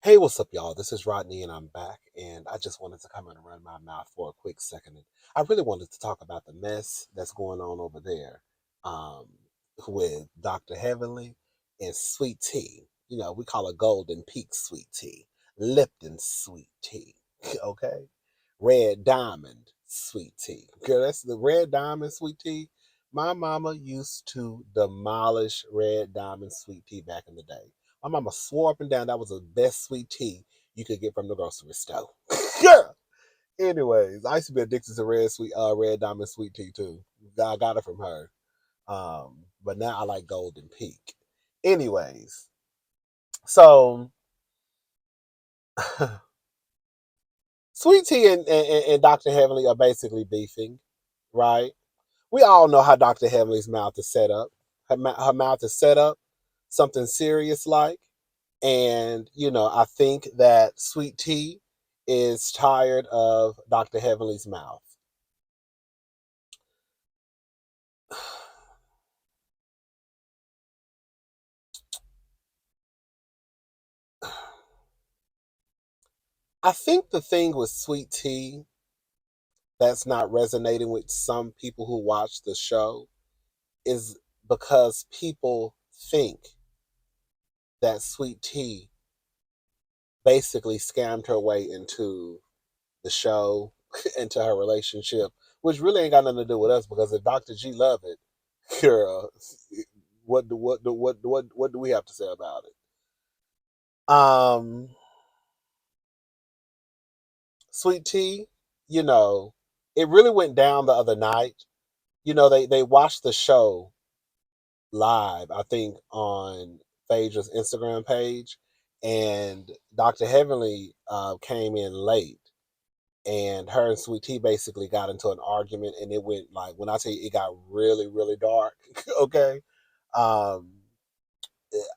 Hey, what's up, y'all? This is Rodney, and I'm back. And I just wanted to come in and run my mouth for a quick second. And I really wanted to talk about the mess that's going on over there um, with Dr. Heavenly and Sweet Tea. You know, we call it Golden Peak Sweet Tea, Lipton Sweet Tea, okay? Red Diamond Sweet Tea. Girl, that's the Red Diamond Sweet Tea. My mama used to demolish Red Diamond Sweet Tea back in the day. My mama swore up and down that was the best sweet tea you could get from the grocery store. Yeah. Anyways, I used to be addicted to red diamond sweet tea too. I got it from her. But now I like Golden Peak. Anyways, so Sweet Tea and Dr. Heavenly are basically beefing, right? We all know how Dr. Heavenly's mouth is set up. Her mouth is set up, something serious like. And, I think that Sweet Tea is tired of Dr. Heavenly's mouth. I think the thing with Sweet Tea that's not resonating with some people who watch the show is because people think that Sweet Tea basically scammed her way into the show, into her relationship, which really ain't got nothing to do with us because if Dr. G love it, girl, what do we have to say about it? Um, Sweet Tea, you know, it really went down the other night. They watched the show live, I think, on Phaedra's Instagram page, and Dr. Heavenly came in late, and her and Sweet Tea basically got into an argument, and it went like when I tell you it got really, really dark. Okay. Um,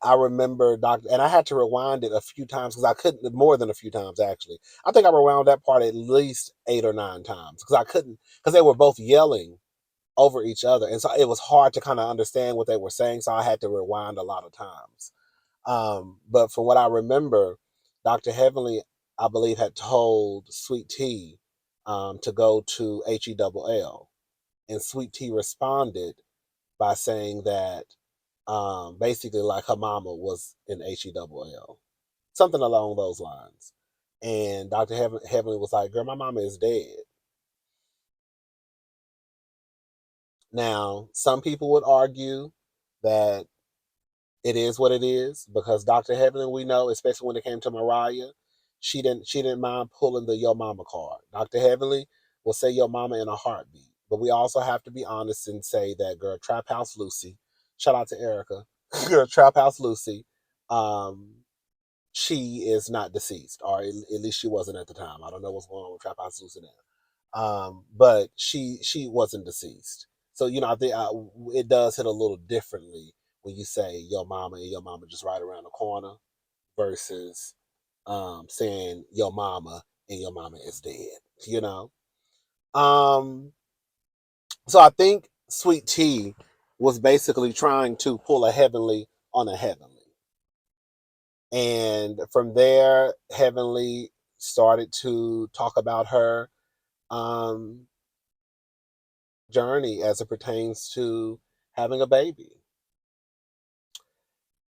I remember Doctor, and I had to rewind it a few times because I couldn't, more than a few times actually. I think I rewound that part at least 8 or 9 times because I couldn't, because they were both yelling over each other, and so it was hard to kind of understand what they were saying. So I had to rewind a lot of times. But from what I remember, Doctor Heavenly, I believe, had told Sweet Tea to go to HELL, and Sweet Tea responded by saying that basically like her mama was in HELL, something along those lines. And Dr. Heavenly was like, "Girl, my mama is dead." Now, some people would argue that it is what it is because Dr. Heavenly, we know, especially when it came to Mariah, she didn't mind pulling the Yo Mama card. Dr. Heavenly will say Yo Mama in a heartbeat. But we also have to be honest and say that girl Trap House Lucy, shout out to Erica, girl Trap House Lucy, um, she is not deceased, or at least she wasn't at the time. I don't know what's going on with Trap House Lucy now, but she wasn't deceased. So I think it does hit a little differently when you say your mama and your mama just right around the corner versus saying your mama and your mama is dead. You know, um, so I think Sweet Tea was basically trying to pull a Heavenly on a Heavenly. And from there, Heavenly started to talk about her um, journey as it pertains to having a baby.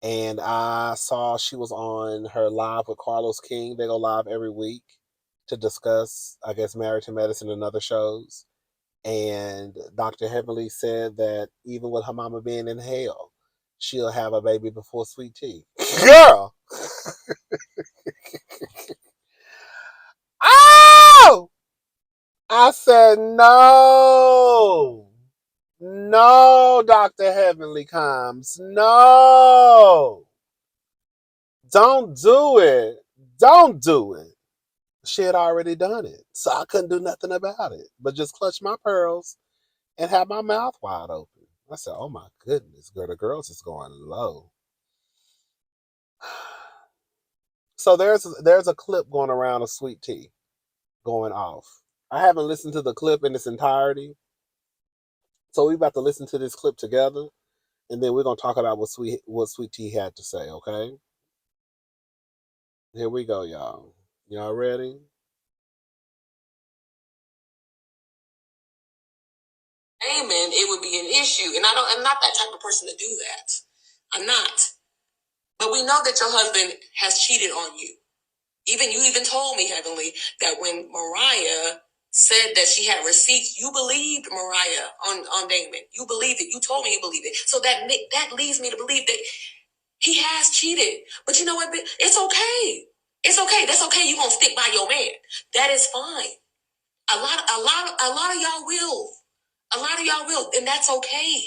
And I saw she was on her live with Carlos King. They go live every week to discuss, I guess, Married to Medicine and other shows. And Dr. Heavenly said that even with her mama being in hell, she'll have a baby before Sweet Tea. Girl! Oh! I said, no, no, Dr. Heavenly comes. No, don't do it. Don't do it. She had already done it. So I couldn't do nothing about it, but just clutch my pearls and have my mouth wide open. I said, oh my goodness, girl, the girls is going low. So there's a clip going around of Sweet Tea going off. I haven't listened to the clip in its entirety. So we about to listen to this clip together, and then we're gonna talk about what Sweet Tea had to say. Okay. Here we go, y'all. Y'all ready? Amen, it would be an issue. And I'm not that type of person to do that. I'm not. But we know that your husband has cheated on you. You even told me, Heavenly, that when Mariah said that she had receipts, you believed Mariah on Damon. You believed it. You told me you believed it. So that leads me to believe that he has cheated. But you know what? It's okay. It's okay. That's okay. You're gonna stick by your man. That is fine. A lot of y'all will. A lot of y'all will, and that's okay.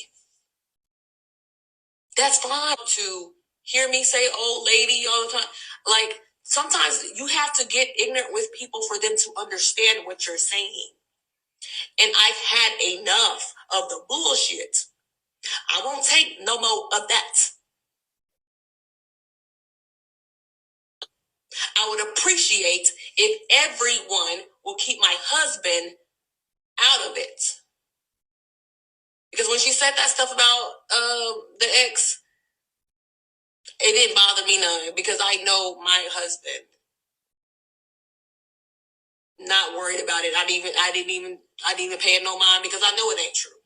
That's fine to hear me say old lady all the time. Like, sometimes you have to get ignorant with people for them to understand what you're saying. And I've had enough of the bullshit. I won't take no more of that. I would appreciate if everyone will keep my husband out of it. Because when she said that stuff about the ex, it didn't bother me none, because I know my husband. Not worried about it. I didn't even pay it no mind, because I know it ain't true.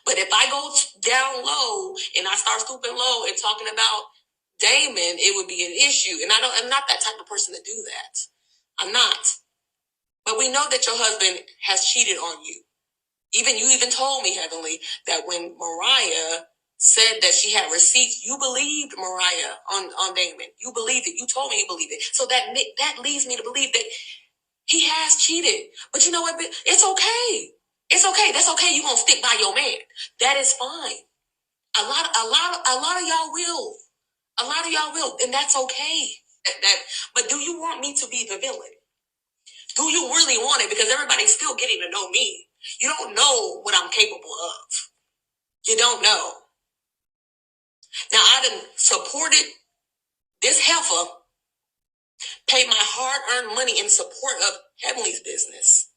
But if I go down low and I start stooping low and talking about Damon, it would be an issue. And I'm not that type of person to do that. I'm not. But we know that your husband has cheated on you. You even told me, Heavenly, that when Mariah said that she had receipts, you believed Mariah on Damon. You believed it. You told me you believed it. So that leads me to believe that he has cheated. But you know what? It's okay. It's okay. That's okay. You're gonna stick by your man. That is fine. A lot of y'all will. A lot of y'all will, and that's okay. But do you want me to be the villain? Do you really want it? Because everybody's still getting to know me. You don't know what I'm capable of. You don't know. Now, I done supported this heifer, paid my hard-earned money in support of Heavenly's business.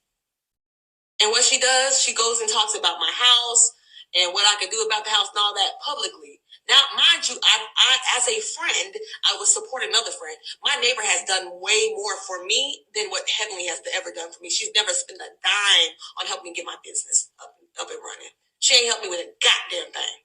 And what she does, she goes and talks about my house and what I can do about the house and all that publicly. Now, mind you, I as a friend, I would support another friend. My neighbor has done way more for me than what Heavenly has ever done for me. She's never spent a dime on helping me get my business up and running. She ain't helped me with a goddamn thing.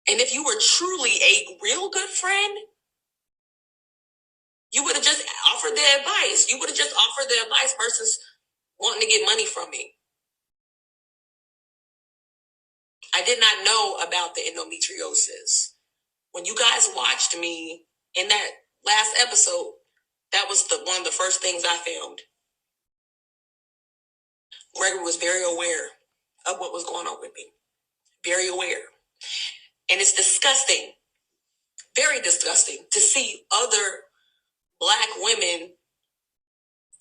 And if you were truly a real good friend, you would have just offered the advice. You would have just offered the advice versus wanting to get money from me. I did not know about the endometriosis. When you guys watched me in that last episode, that was one of the first things I filmed. Gregory was very aware of what was going on with me. Very aware. And it's disgusting, very disgusting, to see other Black women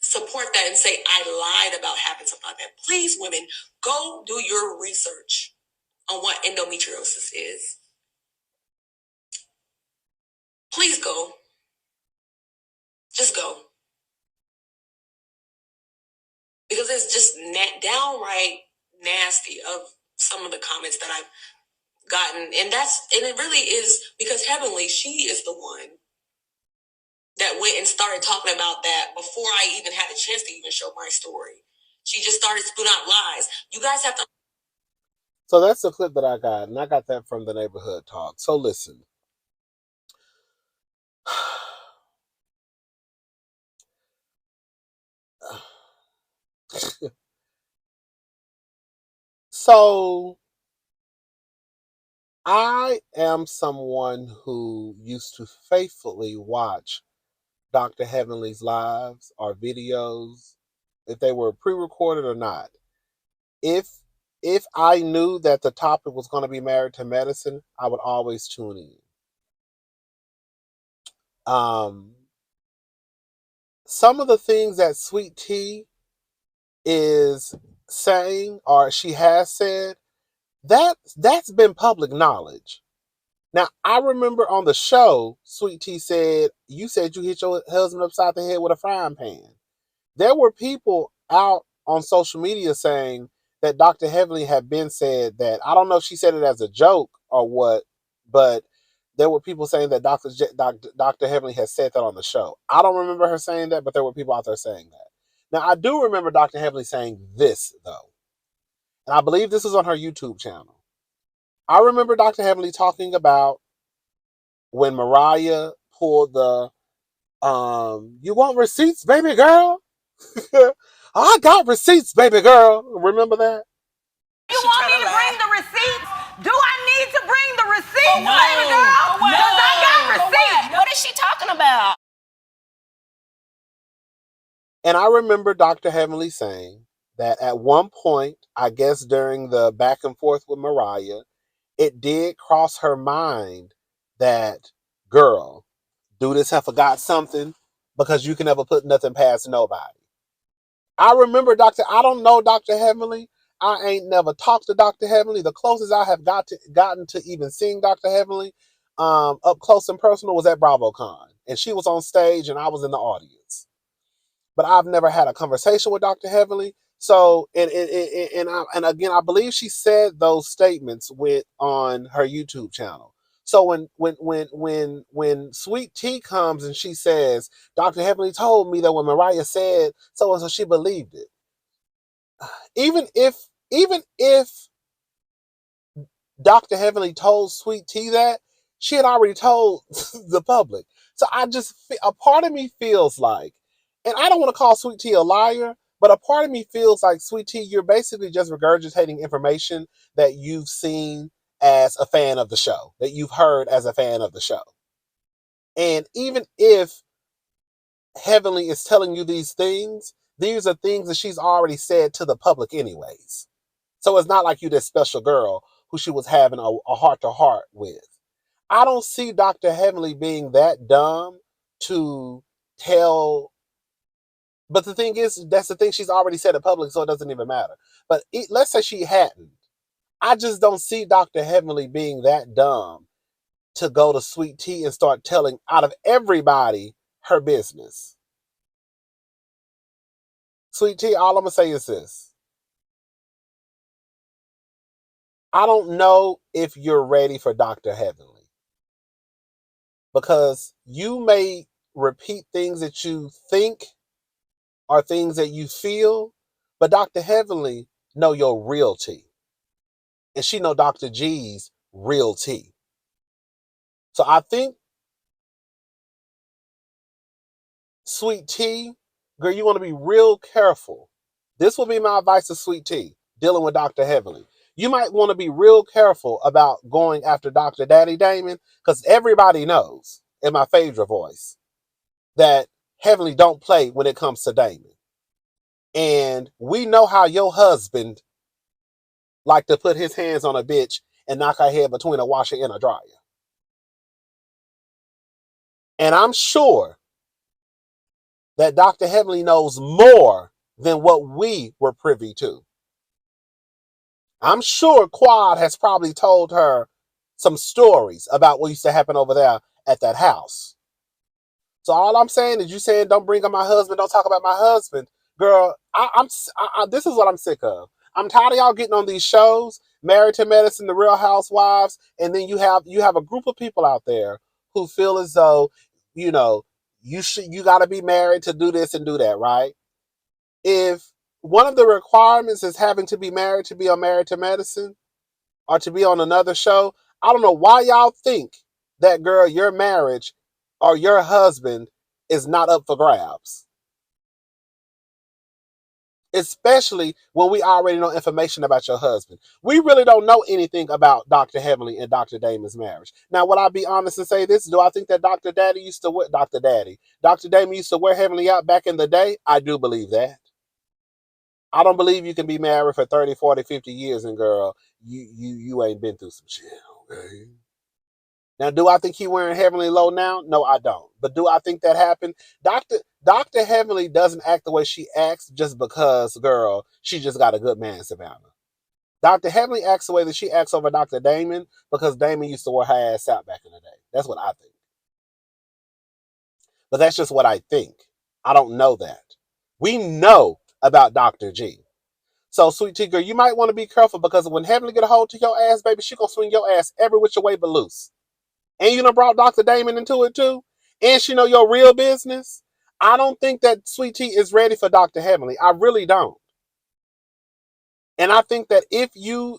support that and say, I lied about having something like that. Please, women, go do your research on what endometriosis is. Please go. Just go. Because it's just downright nasty of some of the comments that I've gotten. And it really is because Heavenly, she is the one that went and started talking about that before I even had a chance to even show my story. She just started spewing out lies. You guys have to. So that's the clip that I got, and I got that from the neighborhood talk. So listen. So I am someone who used to faithfully watch Dr. Heavenly's lives or videos, if they were pre-recorded or not. If I knew that the topic was going to be married to medicine, I would always tune in. Some of the things that Sweet Tea is saying or she has said, that's been public knowledge. Now, I remember on the show, Sweet Tea said, you said you hit your husband upside the head with a frying pan. There were people out on social media saying that Dr. Heavenly had been said that, I don't know if she said it as a joke or what, but there were people saying that Dr. Heavenly had said that on the show. I don't remember her saying that, but there were people out there saying that. Now, I do remember Dr. Heavenly saying this, though, and I believe this was on her YouTube channel. I remember Dr. Heavenly talking about when Mariah pulled the, you want receipts, baby girl? I got receipts, baby girl. Remember that? You want me to bring the receipts? Do I need to bring the receipts, baby girl? Because I got receipts. What is she talking about? And I remember Dr. Heavenly saying that at one point, I guess during the back and forth with Mariah, it did cross her mind that, girl, do this have forgot something? Because you can never put nothing past nobody. I remember I don't know Dr. Heavenly. I ain't never talked to Dr. Heavenly. The closest I have gotten to even seeing Dr. Heavenly up close and personal was at BravoCon. And she was on stage and I was in the audience. But I've never had a conversation with Dr. Heavenly. So, and again, I believe she said those statements on her YouTube channel. So when Sweet Tea comes and she says, Dr. Heavenly told me that when Mariah said so and so, she believed it. Even if Dr. Heavenly told Sweet Tea that, she had already told the public. So a part of me feels like, and I don't want to call Sweet Tea a liar, but a part of me feels like, Sweet Tea, you're basically just regurgitating information that you've seen as a fan of the show, that you've heard as a fan of the show. And even if Heavenly is telling you these are things that she's already said to the public anyways. So it's not like you this special girl who she was having a heart-to-heart with. I don't see Dr. Heavenly being that dumb to tell. But the thing is, that's the thing, she's already said in public, so it doesn't even matter. But let's say she hadn't. I just don't see Dr. Heavenly being that dumb to go to Sweet Tea and start telling out of everybody her business. Sweet Tea, all I'm going to say is this. I don't know if you're ready for Dr. Heavenly. Because you may repeat things that you think are things that you feel, but Dr. Heavenly know your real tea. And she know Dr. G's real tea. So I think, Sweet Tea, girl, you want to be real careful. This will be my advice to Sweet Tea, dealing with Dr. Heavenly. You might want to be real careful about going after Dr. Daddy Damon, because everybody knows, in my favorite voice, that Heavenly don't play when it comes to Damon. And we know how your husband like to put his hands on a bitch and knock her head between a washer and a dryer. And I'm sure that Dr. Heavenly knows more than what we were privy to. I'm sure Quad has probably told her some stories about what used to happen over there at that house. So all I'm saying is, you saying don't bring up my husband, don't talk about my husband. Girl, this is what I'm sick of. I'm tired of y'all getting on these shows, Married to Medicine, The Real Housewives, and then you have a group of people out there who feel as though, you got to be married to do this and do that, right? If one of the requirements is having to be married to be on Married to Medicine or to be on another show, I don't know why y'all think that, girl, your marriage or your husband is not up for grabs. Especially when we already know information about your husband. We really don't know anything about Dr. Heavenly and Dr. Damon's marriage. Now, would I be honest and say this? Do I think that Dr. Damon used to wear Heavenly out back in the day? I do believe that. I don't believe you can be married for 30, 40, 50 years and, girl, you ain't been through some shit, okay? Now, do I think he wearing Heavenly low now? No, I don't. But do I think that happened? Dr. Heavenly doesn't act the way she acts just because, girl, she just got a good man, Savannah. Dr. Heavenly acts the way that she acts over Dr. Damon because Damon used to wear her ass out back in the day. That's what I think. But that's just what I think. I don't know that. We know about Dr. G. So, sweet tea girl, you might want to be careful because when Heavenly get a hold to your ass, baby, she gonna swing your ass every which way but loose. And you done brought Dr. Damon into it too. And she know your real business. I don't think that Sweet Tea is ready for Dr. Heavenly. I really don't. And I think that if you,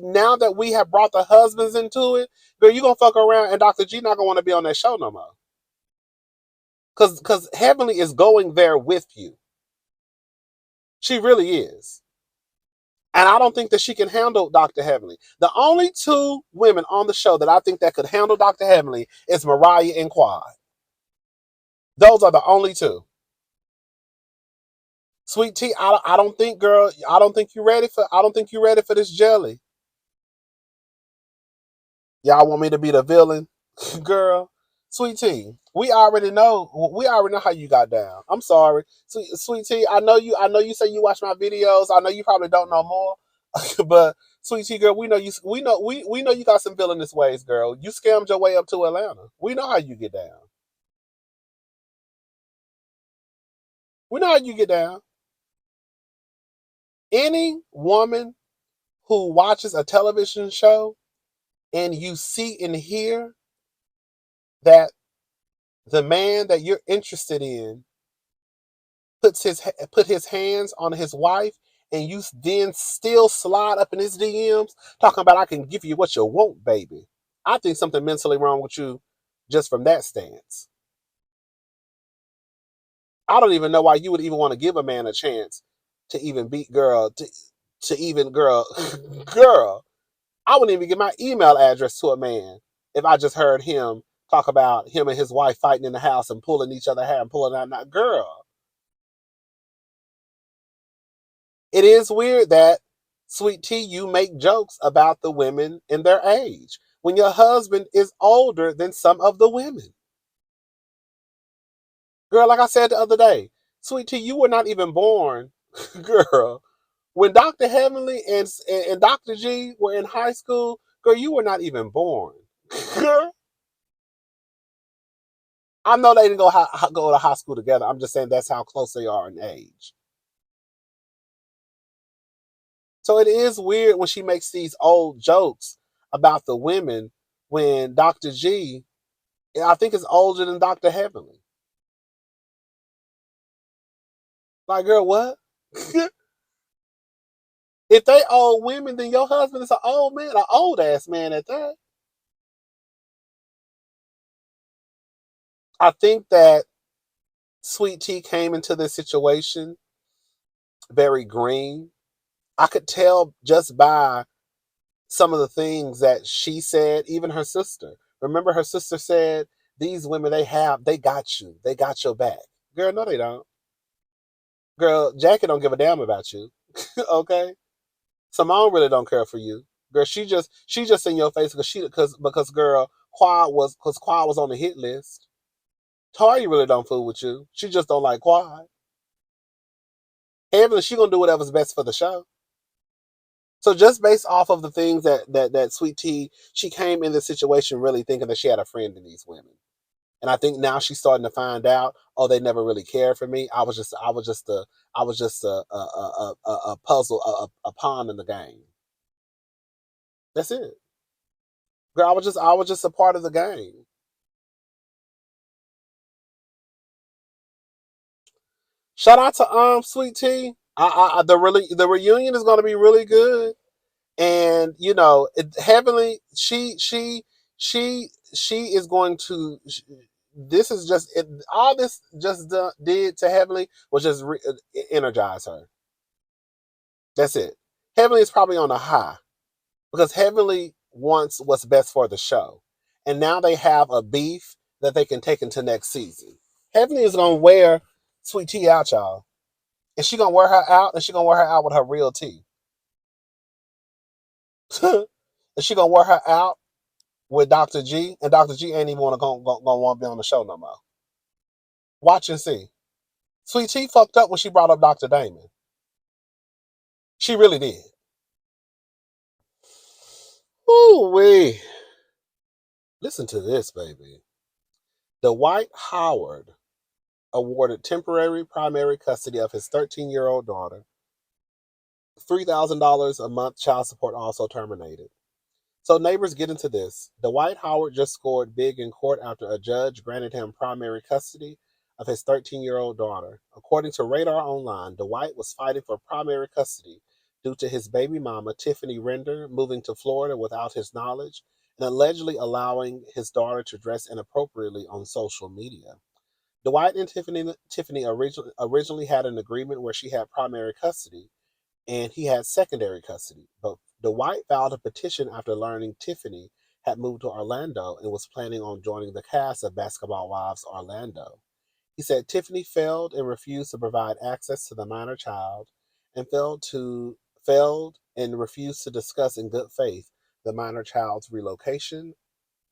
now that we have brought the husbands into it, girl, you gonna fuck around and Dr. G not gonna want to be on that show no more. Cause Heavenly is going there with you. She really is. And I don't think that she can handle Dr. Heavenly. The only two women on the show that I think that could handle Dr. Heavenly is Mariah and Quad. Those are the only two. Sweet Tea, I don't think, girl, I don't think you're ready for this jelly. Y'all want me to be the villain? Girl, Sweet Tea, we already know how you got down. I'm sorry. Sweet Tea, I know you say you watch my videos. I know you probably don't know more. But Sweet Tea girl, we know you got some villainous ways, girl. You scammed your way up to Atlanta. We know how you get down. We know how you get down. Any woman who watches a television show and you see and hear that the man that you're interested in put his hands on his wife and you then still slide up in his DMs talking about I can give you what you want, baby. I think something mentally wrong with you just from that stance. I don't even know why you would even want to give a man a chance to even beat girl to even girl girl. I wouldn't even give my email address to a man if I just heard him talk about him and his wife fighting in the house and pulling each other hair and pulling out. Not girl. It is weird that Sweet Tea, you make jokes about the women in their age when your husband is older than some of the women. Girl, like I said the other day, Sweet Tea, you were not even born, girl. When Dr. Heavenly and Dr. G were in high school, girl, you were not even born. Girl, I know they didn't go to high school together. I'm just saying that's how close they are in age. So it is weird when she makes these old jokes about the women when Dr. G, I think, is older than Dr. Heavenly. Like, girl, what? If they old women, then your husband is an old man, an old ass man at that. I think that Sweet Tea came into this situation very green. I could tell just by some of the things that she said, even her sister. Remember, her sister said, these women, they got you. They got your back. Girl, no, they don't. Girl, Jackie don't give a damn about you. Okay? Simone really don't care for you. Girl, she just in your face because girl, Quad was on the hit list. Tori really don't fool with you. She just don't like Quad. Evelyn, she gonna do whatever's best for the show. So just based off of the things that Sweet Tea, she came in this situation really thinking that she had a friend in these women. And I think now she's starting to find out, oh, they never really cared for me. I was just a puzzle, a pawn in the game. That's it. Girl, I was just a part of the game. Shout out to Sweet Tea. The reunion is gonna be really good. And Heavenly, she is going to, this is just it, all this just did to Heavenly was just energize her. That's it. Heavenly is probably on a high because Heavenly wants what's best for the show, and now they have a beef that they can take into next season. Heavenly is gonna wear Sweet Tea out, y'all, and she gonna wear her out, and she gonna wear her out with her real tea. And she gonna wear her out with Dr. G, and Dr. G ain't even gonna want to be on the show no more. Watch and see. Sweet Tea fucked up when she brought up Dr. Damon. She really did. Ooh wee. Listen to this, baby. Dwight Howard awarded temporary primary custody of his 13-year-old daughter $3,000 a month child support also terminated. So neighbors get into this. Dwight Howard just scored big in court after a judge granted him primary custody of his 13-year-old daughter. According to Radar Online, Dwight was fighting for primary custody due to his baby mama, Tiffany Render, moving to Florida without his knowledge and allegedly allowing his daughter to dress inappropriately on social media. Dwight and Tiffany originally had an agreement where she had primary custody and he had secondary custody. But Dwight filed a petition after learning Tiffany had moved to Orlando and was planning on joining the cast of Basketball Wives Orlando. He said Tiffany failed and refused to provide access to the minor child and failed and refused to discuss in good faith the minor child's relocation,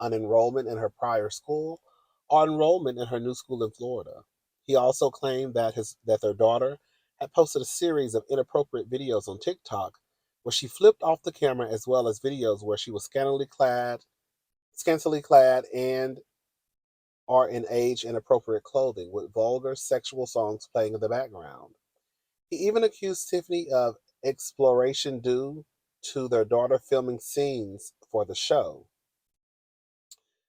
an enrollment in her prior school, or enrollment in her new school in Florida. He also claimed that their daughter had posted a series of inappropriate videos on TikTok where she flipped off the camera, as well as videos where she was scantily clad and are in age inappropriate clothing with vulgar sexual songs playing in the background. He even accused Tiffany of exploration due to their daughter filming scenes for the show.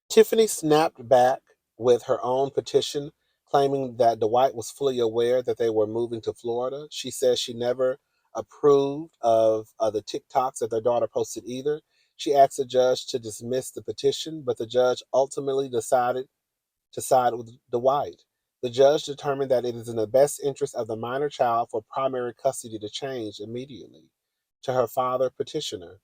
Tiffany snapped back with her own petition, claiming that Dwight was fully aware that they were moving to Florida. She says she never approved of the TikToks that their daughter posted either. She asked the judge to dismiss the petition, but the judge ultimately decided to side with Dwight. The judge determined that it is in the best interest of the minor child for primary custody to change immediately to her father petitioner.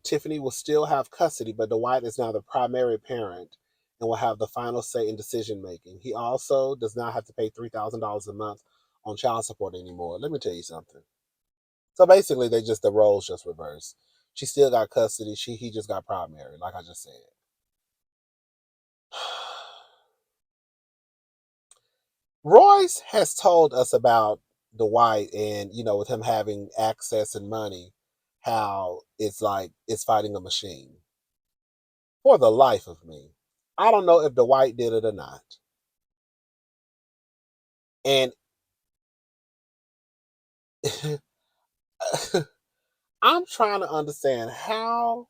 Tiffany will still have custody, but Dwight is now the primary parent and will have the final say in decision making. He also does not have to pay $3,000 a month on child support anymore. Let me tell you something. So basically, the roles just reversed. She still got custody. He just got primary, like I just said. Royce has told us about Dwight and, with him having access and money, how it's like it's fighting a machine. For the life of me, I don't know if Dwight did it or not. And I'm trying to understand, how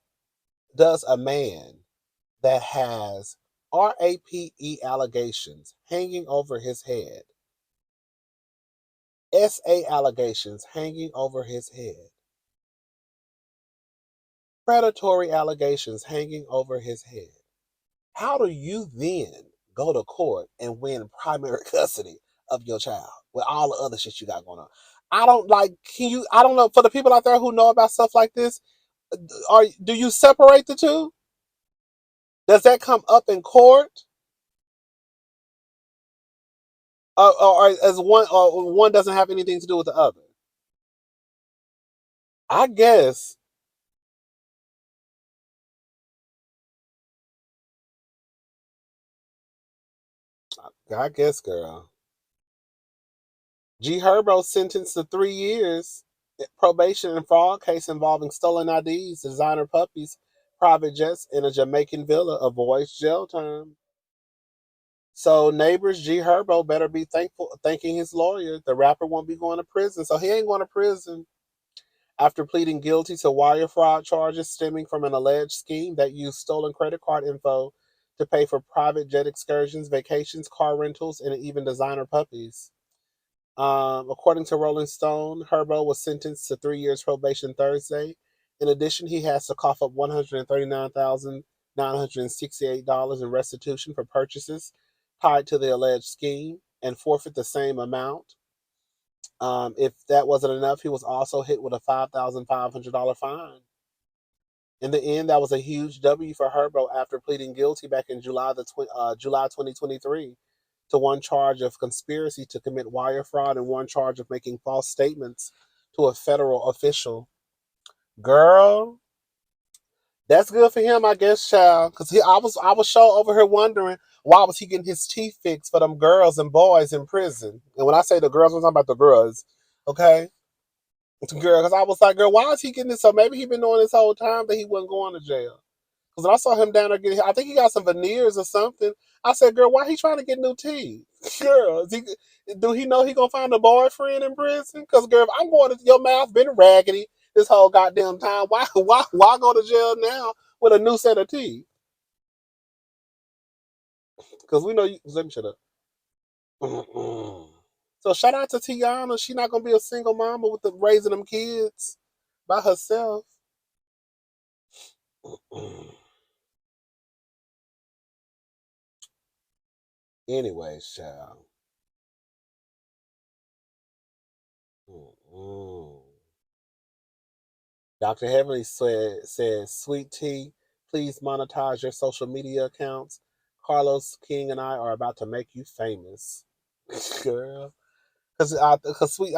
does a man that has RAPE allegations hanging over his head, SA allegations hanging over his head, predatory allegations hanging over his head, how do you then go to court and win primary custody of your child with all the other shit you got going on? I don't like, I don't know, for the people out there who know about stuff like this, do you separate the two? Does that come up in court? Or as one, or one doesn't have anything to do with the other? I guess, girl. Herbo sentenced to 3 years probation and fraud case involving stolen IDs, designer puppies, private jets, and a Jamaican villa avoids jail term. So neighbors, Herbo better be thanking his lawyer. The rapper won't be going to prison, so he ain't going to prison. After pleading guilty to wire fraud charges stemming from an alleged scheme that used stolen credit card info to pay for private jet excursions, vacations, car rentals, and even designer puppies. According to Rolling Stone, Herbo was sentenced to 3 years probation Thursday. In addition, he has to cough up $139,968 in restitution for purchases tied to the alleged scheme and forfeit the same amount. If that wasn't enough, he was also hit with a $5,500 fine. In the end, that was a huge W for Herbo after pleading guilty back in July 2023 to one charge of conspiracy to commit wire fraud and one charge of making false statements to a federal official. Girl, that's good for him, I guess, child. Because I was sure over here wondering, why was he getting his teeth fixed for them girls and boys in prison? And when I say the girls, I'm talking about the girls, okay? Girl, because I was like, girl, why is he getting this? So maybe he been knowing this whole time that he wasn't going to jail. Because I saw him down there getting, I think he got some veneers or something. I said, girl, why he trying to get new teeth? Girl, do he know he gonna find a boyfriend in prison? Because girl, if I'm going to, your mouth been raggedy this whole goddamn time. Why go to jail now with a new set of teeth? Because we know you. Let me shut up. Mm-mm. So shout out to Tiana. She not gonna be a single mama with the raising them kids by herself. Mm-mm. Anyways, child. Mm-mm. Dr. Heavenly says, Sweet Tea, please monetize your social media accounts. Carlos King and I are about to make you famous. Girl. I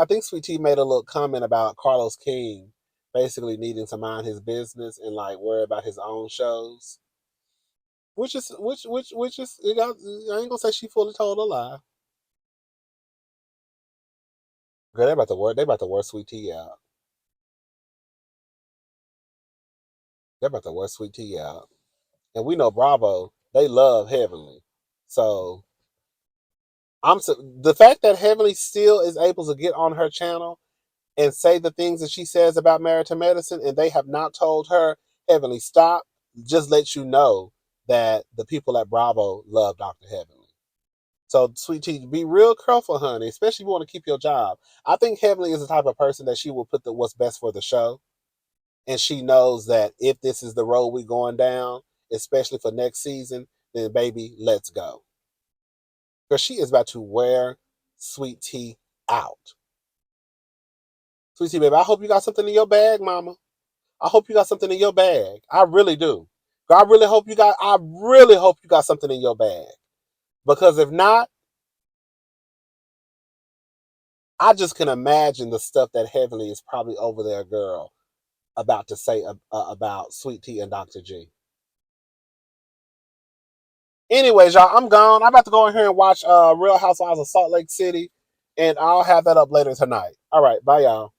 think Sweet Tea made a little comment about Carlos King basically needing to mind his business and like worry about his own shows. Which is I ain't gonna say she fully told a lie. Girl, they about to wear Sweet Tea out. They're about to wear Sweet Tea out. And we know Bravo, they love Heavenly. So the fact that Heavenly still is able to get on her channel and say the things that she says about Married to Medicine, and they have not told her, Heavenly, stop, just let you know that the people at Bravo love Dr. Heavenly. So, Sweet Tea, be real careful, honey, especially if you want to keep your job. I think Heavenly is the type of person that she will put what's best for the show. And she knows that if this is the road we going down, especially for next season, then baby, let's go. Because she is about to wear Sweet Tea out. Sweet Tea, baby, I hope you got something in your bag, mama. I hope you got something in your bag. I really do. I really hope you got something in your bag. Because if not, I just can imagine the stuff that Heavenly is probably over there, girl, about to say about Sweet Tea and Dr. G. Anyways, y'all, I'm gone. I'm about to go in here and watch Real Housewives of Salt Lake City, and I'll have that up later tonight. All right, bye, y'all.